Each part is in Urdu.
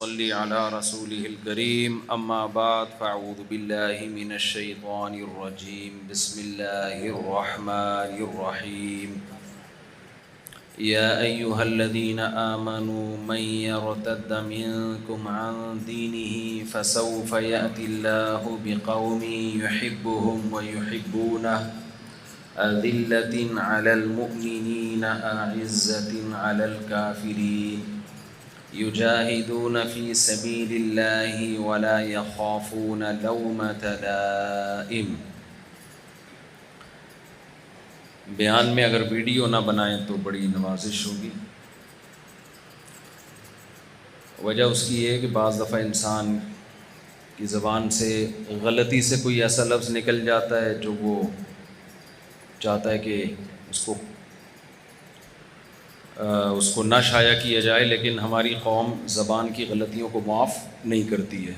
صلی علی رسولہ الکریم اما بعد فاعوذ باللہ من الشیطان الرجیم بسم اللہ الرحمن الرحیم یا ایہا الذین آمنوا من یرتد منکم عن دینہ فسوف یأتی اللہ بقوم یحبهم ویحبونہ أذلة على المؤمنين أعزة على الكافرين يجاهدون في سبيل الله ولا يخافون لومة لائم۔ بیان میں اگر ویڈیو نہ بنائیں تو بڑی نوازش ہوگی۔ وجہ اس کی ہے کہ بعض دفعہ انسان کی زبان سے غلطی سے کوئی ایسا لفظ نکل جاتا ہے جو وہ چاہتا ہے کہ اس کو نہ شائع کیا جائے، لیکن ہماری قوم زبان کی غلطیوں کو معاف نہیں کرتی ہے۔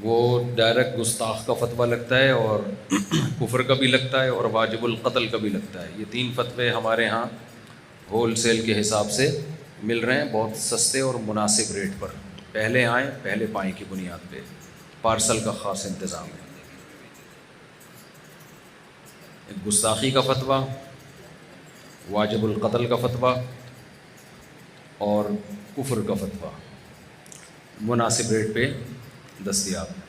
وہ ڈائریکٹ گستاخ کا فتویٰ لگتا ہے اور کفر کا بھی لگتا ہے اور واجب القتل کا بھی لگتا ہے۔ یہ تین فتوے ہمارے ہاں ہول سیل کے حساب سے مل رہے ہیں، بہت سستے اور مناسب ریٹ پر۔ پہلے آئیں پہلے پائیں کی بنیاد پہ پارسل کا خاص انتظام ہے۔ گستاخی کا فتویٰ، واجب القتل کا فتویٰ اور کفر کا فتویٰ مناسب ریٹ پہ دستیاب ہے۔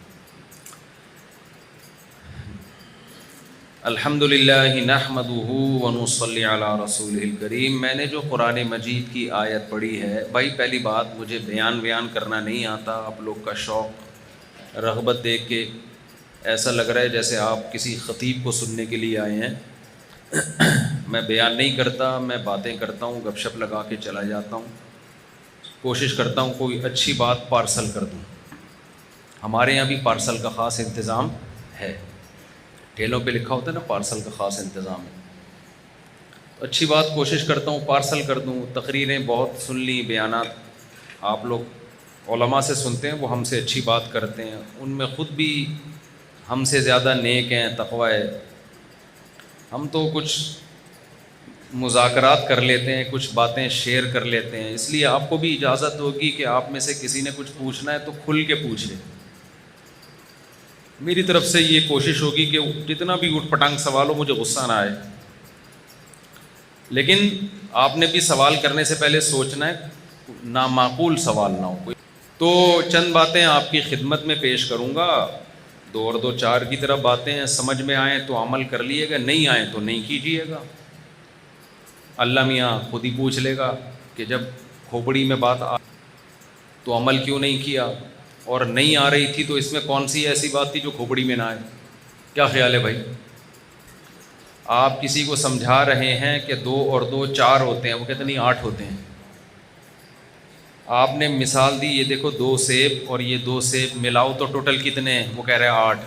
الحمدللہ نحمدہ ونصلی علی رسولہ الکریم۔ میں نے جو قرآن مجید کی آیت پڑھی ہے، بھائی پہلی بات مجھے بیان کرنا نہیں آتا۔ آپ لوگ کا شوق رغبت دیکھ کے ایسا لگ رہا ہے جیسے آپ کسی خطیب کو سننے کے لیے آئے ہیں۔ میں بیان نہیں کرتا، میں باتیں کرتا ہوں، گپ شپ لگا کے چلا جاتا ہوں، کوشش کرتا ہوں کوئی اچھی بات پارسل کر دوں۔ ہمارے یہاں بھی پارسل کا خاص انتظام ہے، ٹھیلوں پہ لکھا ہوتا ہے نا پارسل کا خاص انتظام ہے۔ اچھی بات کوشش کرتا ہوں پارسل کر دوں۔ تقریریں بہت سن لی، بیانات آپ لوگ علماء سے سنتے ہیں، وہ ہم سے اچھی بات کرتے ہیں، ان میں خود بھی ہم سے زیادہ نیک ہیں، تقوی ہے۔ ہم تو کچھ مذاکرات کر لیتے ہیں، کچھ باتیں شیئر کر لیتے ہیں، اس لیے آپ کو بھی اجازت ہوگی کہ آپ میں سے کسی نے کچھ پوچھنا ہے تو کھل کے پوچھے۔ میری طرف سے یہ کوشش ہوگی کہ جتنا بھی اٹھ پٹانگ سوال ہو مجھے غصہ نہ آئے، لیکن آپ نے بھی سوال کرنے سے پہلے سوچنا ہے نامعقول سوال نہ ہو کوئی۔ تو چند باتیں آپ کی خدمت میں پیش کروں گا، 2 اور 2 4 کی طرف باتیں ہیں، سمجھ میں آئیں تو عمل کر لیے گا، نہیں آئیں تو نہیں کیجیے گا۔ اللہ میاں خود ہی پوچھ لے گا کہ جب کھوپڑی میں بات آ تو عمل کیوں نہیں کیا، اور نہیں آ رہی تھی تو اس میں کون سی ایسی بات تھی جو کھوپڑی میں نہ آئے؟ کیا خیال ہے بھائی؟ آپ کسی کو سمجھا رہے ہیں کہ 2 اور 2 4 ہوتے ہیں، وہ کہتے نہیں 8 ہوتے ہیں۔ آپ نے مثال دی، یہ دیکھو 2 سیب اور یہ 2 سیب ملاؤ تو ٹوٹل کتنے ہیں؟ وہ کہہ رہے ہیں 8۔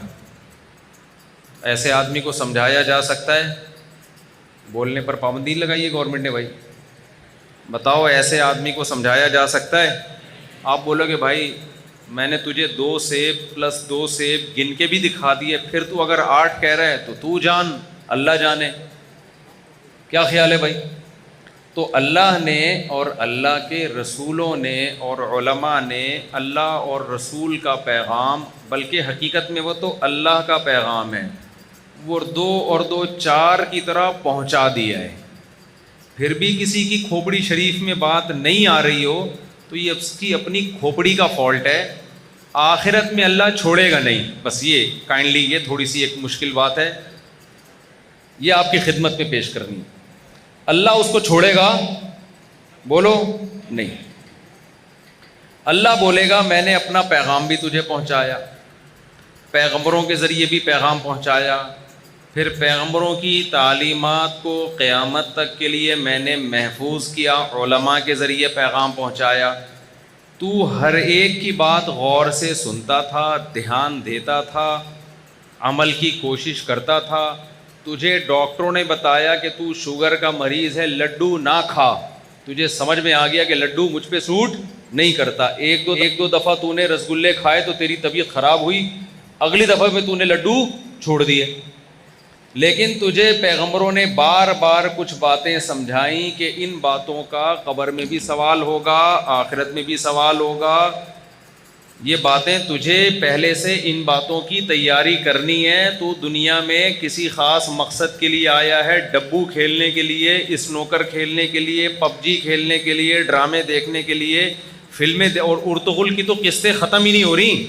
ایسے آدمی کو سمجھایا جا سکتا ہے؟ بولنے پر پابندی لگائی ہے گورنمنٹ نے بھائی، بتاؤ ایسے آدمی کو سمجھایا جا سکتا ہے؟ آپ بولو کہ بھائی میں نے تجھے 2 سیب پلس 2 سیب گن کے بھی دکھا دیے، پھر تو اگر 8 کہہ رہا ہے تو تو جان اللہ جانے۔ کیا خیال ہے بھائی؟ تو اللہ نے اور اللہ کے رسولوں نے اور علماء نے اللہ اور رسول کا پیغام، بلکہ حقیقت میں وہ تو اللہ کا پیغام ہے، وہ 2 اور 2 4 کی طرح پہنچا دیا ہے۔ پھر بھی کسی کی کھوپڑی شریف میں بات نہیں آ رہی ہو تو یہ اس کی اپنی کھوپڑی کا فالٹ ہے، آخرت میں اللہ چھوڑے گا نہیں۔ بس یہ کائنڈلی، یہ تھوڑی سی ایک مشکل بات ہے، یہ آپ کی خدمت میں پیش کرنی ہے۔ اللہ اس کو چھوڑے گا؟ بولو نہیں۔ اللہ بولے گا میں نے اپنا پیغام بھی تجھے پہنچایا، پیغمبروں کے ذریعے بھی پیغام پہنچایا، پھر پیغمبروں کی تعلیمات کو قیامت تک کے لیے میں نے محفوظ کیا، علماء کے ذریعے پیغام پہنچایا۔ تو ہر ایک کی بات غور سے سنتا تھا، دھیان دیتا تھا، عمل کی کوشش کرتا تھا۔ تجھے ڈاکٹروں نے بتایا کہ تو شوگر کا مریض ہے، لڈو نہ کھا، تجھے سمجھ میں آ گیا کہ لڈو مجھ پہ سوٹ نہیں کرتا، ایک دو دفعہ تو نے رسگلے کھائے تو تیری طبیعت خراب ہوئی، اگلی دفعہ میں تو نے لڈو چھوڑ دیے۔ لیکن تجھے پیغمبروں نے بار بار کچھ باتیں سمجھائیں کہ ان باتوں کا قبر میں بھی سوال ہوگا، آخرت میں بھی سوال ہوگا. یہ باتیں تجھے پہلے سے ان باتوں کی تیاری کرنی ہے. تو دنیا میں کسی خاص مقصد کے لیے آیا ہے، ڈبو کھیلنے کے لیے، اسنوکر کھیلنے کے لیے، پب جی کھیلنے کے لیے، ڈرامے دیکھنے کے لیے، فلمیں اور ارطغرل کی تو قسطیں ختم ہی نہیں ہو رہی.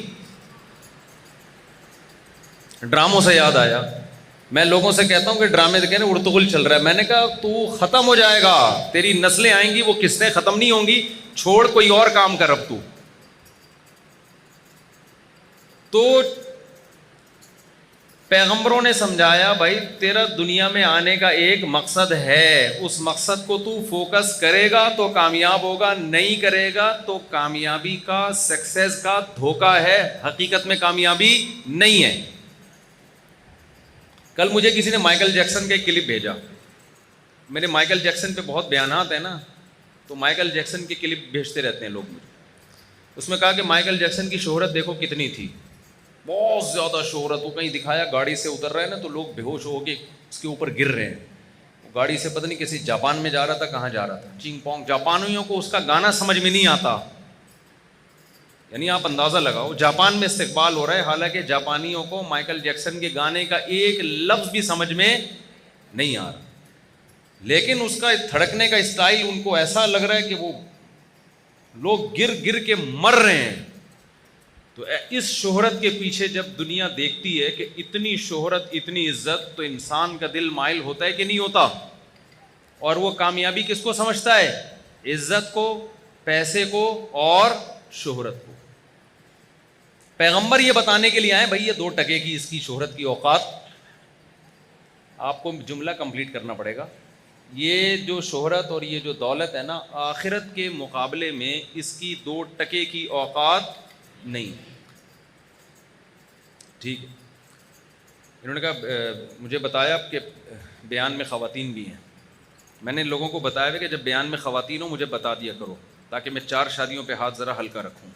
ڈراموں سے یاد آیا، میں لوگوں سے کہتا ہوں کہ ڈرامے دیکھیں ارطغرل چل رہا ہے، میں نے کہا تو ختم ہو جائے گا، تیری نسلیں آئیں گی وہ قسطیں ختم نہیں ہوں گی، چھوڑ کوئی اور کام کر. اب تو پیغمبروں نے سمجھایا بھائی تیرا دنیا میں آنے کا ایک مقصد ہے، اس مقصد کو تو فوکس کرے گا تو کامیاب ہوگا، نہیں کرے گا تو کامیابی کا، سکسیس کا دھوکہ ہے، حقیقت میں کامیابی نہیں ہے. کل مجھے کسی نے مائیکل جیکسن کا ایک کلپ بھیجا. میرے مائیکل جیکسن پہ بہت بیانات ہیں نا، تو مائیکل جیکسن کی کلپ بھیجتے رہتے ہیں لوگ مجھے. اس میں کہا کہ مائیکل جیکسن کی شہرت دیکھو کتنی تھی، بہت زیادہ شہرت. وہ کہیں دکھایا گاڑی سے اتر رہے ہیں نا تو لوگ بے ہوش ہو کے اس کے اوپر گر رہے ہیں. وہ گاڑی سے پتہ نہیں کسی جاپان میں جا رہا تھا، کہاں جا رہا تھا، چینگ پونگ. جاپانیوں کو اس کا گانا سمجھ میں نہیں آتا، یعنی آپ اندازہ لگاؤ جاپان میں استقبال ہو رہا ہے، حالانکہ جاپانیوں کو مائیکل جیکسن کے گانے کا ایک لفظ بھی سمجھ میں نہیں آ رہا، لیکن اس کا تھڑکنے کا اسٹائل ان کو ایسا لگ رہا ہے کہ وہ لوگ گر گر کے مر رہے ہیں. تو اس شہرت کے پیچھے جب دنیا دیکھتی ہے کہ اتنی شہرت، اتنی عزت، تو انسان کا دل مائل ہوتا ہے کہ نہیں ہوتا؟ اور وہ کامیابی کس کو سمجھتا ہے؟ عزت کو، پیسے کو اور شہرت کو. پیغمبر یہ بتانے کے لیے آئے بھائی یہ 2 ٹکے کی اس کی شہرت کی اوقات. آپ کو جملہ کمپلیٹ کرنا پڑے گا. یہ جو شہرت اور یہ جو دولت ہے نا، آخرت کے مقابلے میں اس کی 2 ٹکے کی اوقات نہیں. ٹھیک ہے. انہوں نے کہا مجھے بتایا کہ بیان میں خواتین بھی ہیں. میں نے لوگوں کو بتایا ہے کہ جب بیان میں خواتین ہو مجھے بتا دیا کرو تاکہ میں 4 شادیوں پہ ہاتھ ذرا ہلکا رکھوں.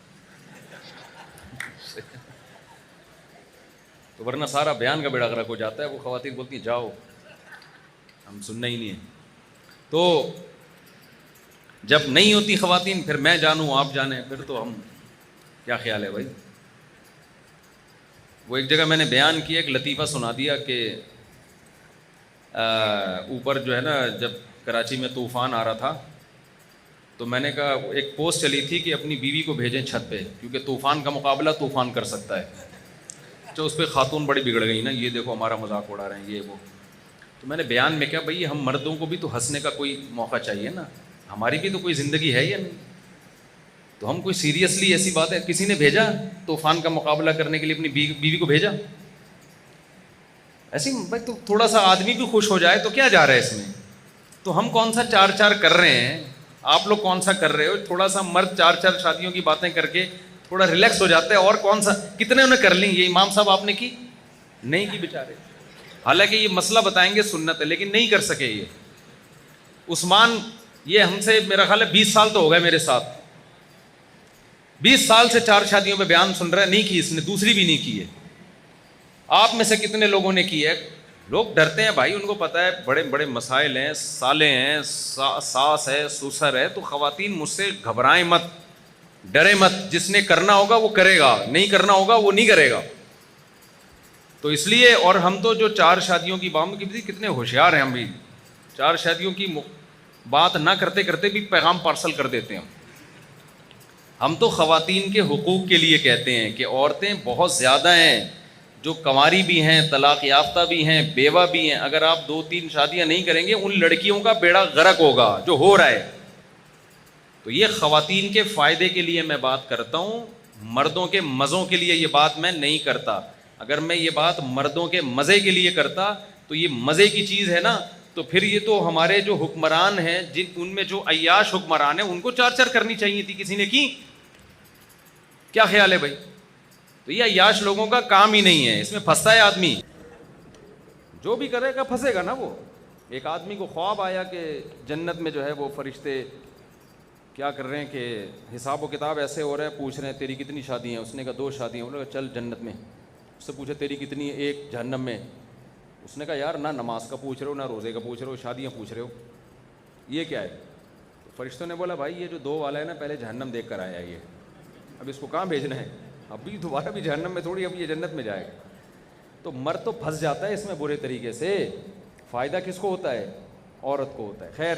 تو ورنہ سارا بیان کا بیڑا غرق ہو جاتا ہے. وہ خواتین بولتی ہیں جاؤ، ہم سننا ہی نہیں ہے. تو جب نہیں ہوتی خواتین پھر میں جانوں آپ جانیں، پھر تو ہم کیا خیال ہے بھائی. وہ ایک جگہ میں نے بیان کیا، ایک لطیفہ سنا دیا کہ اوپر جو ہے نا جب کراچی میں طوفان آ رہا تھا تو میں نے کہا ایک پوسٹ چلی تھی کہ اپنی بیوی کو بھیجیں چھت پہ کیونکہ طوفان کا مقابلہ طوفان کر سکتا ہے. تو اس پہ خاتون بڑی بگڑ گئی نا، یہ دیکھو ہمارا مذاق اڑا رہے ہیں یہ وہ. تو میں نے بیان میں کیا بھائی ہم مردوں کو بھی تو ہنسنے کا کوئی موقع چاہیے نا، ہماری بھی تو کوئی زندگی ہے یا نہیں. تو ہم کوئی سیریسلی ایسی بات ہے، کسی نے بھیجا طوفان کا مقابلہ کرنے کے لیے اپنی بیوی کو بھیجا ایسی بھائی تو تھوڑا سا آدمی بھی خوش ہو جائے تو کیا جا رہا ہے اس میں. تو ہم کون سا 4 کر رہے ہیں، آپ لوگ کون سا کر رہے ہو. تھوڑا سا مرد 4 شادیوں کی باتیں کر کے تھوڑا ریلیکس ہو جاتا ہے. اور کون سا کتنے انہیں کر لیں. یہ امام صاحب آپ نے کی نہیں کی بیچارے، حالانکہ یہ مسئلہ بتائیں گے سنت ہے لیکن نہیں کر سکے. یہ عثمان یہ ہم سے میرا خیال ہے 20 سال تو ہو گئے میرے ساتھ، 20 سال سے 4 شادیوں پہ بیان سن رہا ہے، نہیں کی اس نے، دوسری بھی نہیں کی ہے. آپ میں سے کتنے لوگوں نے کی ہے؟ لوگ ڈرتے ہیں بھائی، ان کو پتہ ہے بڑے بڑے مسائل ہیں، سالے ہیں، ساس ہے، سسر ہے. تو خواتین مجھ سے گھبرائیں مت، ڈرے مت، جس نے کرنا ہوگا وہ کرے گا، نہیں کرنا ہوگا وہ نہیں کرے گا. تو اس لیے اور ہم تو جو 4 شادیوں کی بام کی بھی کتنے ہوشیار ہیں، ہم بھی 4 شادیوں کی بات نہ کرتے کرتے بھی پیغام پارسل کر دیتے ہیں. ہم تو خواتین کے حقوق کے لیے کہتے ہیں کہ عورتیں بہت زیادہ ہیں جو کنواری بھی ہیں، طلاق یافتہ بھی ہیں، بیوہ بھی ہیں. اگر آپ 2-3 شادیاں نہیں کریں گے ان لڑکیوں کا بیڑا غرق ہوگا جو ہو رہا ہے. تو یہ خواتین کے فائدے کے لیے میں بات کرتا ہوں، مردوں کے مزوں کے لیے یہ بات میں نہیں کرتا. اگر میں یہ بات مردوں کے مزے کے لیے کرتا تو یہ مزے کی چیز ہے نا، تو پھر یہ تو ہمارے جو حکمران ہیں ان میں جو عیاش حکمران ہیں ان کو 4 کرنی چاہیے تھی، کسی نے کی؟ کیا خیال ہے بھائی؟ تو یہ عیاش لوگوں کا کام ہی نہیں ہے، اس میں پھنستا ہے آدمی. جو بھی کرے گا پھنسے گا نا. وہ ایک آدمی کو خواب آیا کہ جنت میں جو ہے وہ فرشتے کیا کر رہے ہیں کہ حساب و کتاب ایسے ہو رہا ہے، پوچھ رہے ہیں تیری کتنی شادی ہیں. اس نے کہا 2 شادیاں. انہوں نے کہا چل جنت میں. اس سے پوچھا تیری کتنی ہے؟ 1. جہنم میں. اس نے کہا یار نہ نماز کا پوچھ رہے ہو، نہ روزے کا پوچھ رہے ہو، شادیاں پوچھ رہے ہو، یہ کیا ہے؟ تو فرشتوں نے بولا بھائی یہ جو 2 والا ہے نا پہلے جہنم دیکھ کر آیا ہے یہ، اب اس کو کہاں بھیجنا ہے؟ ابھی دوبارہ بھی جہنم میں تھوڑی، اب یہ جنت میں جائے گا۔ تو مرد تو پھنس جاتا ہے اس میں برے طریقے سے، فائدہ کس کو ہوتا ہے؟ عورت کو ہوتا ہے۔ خیر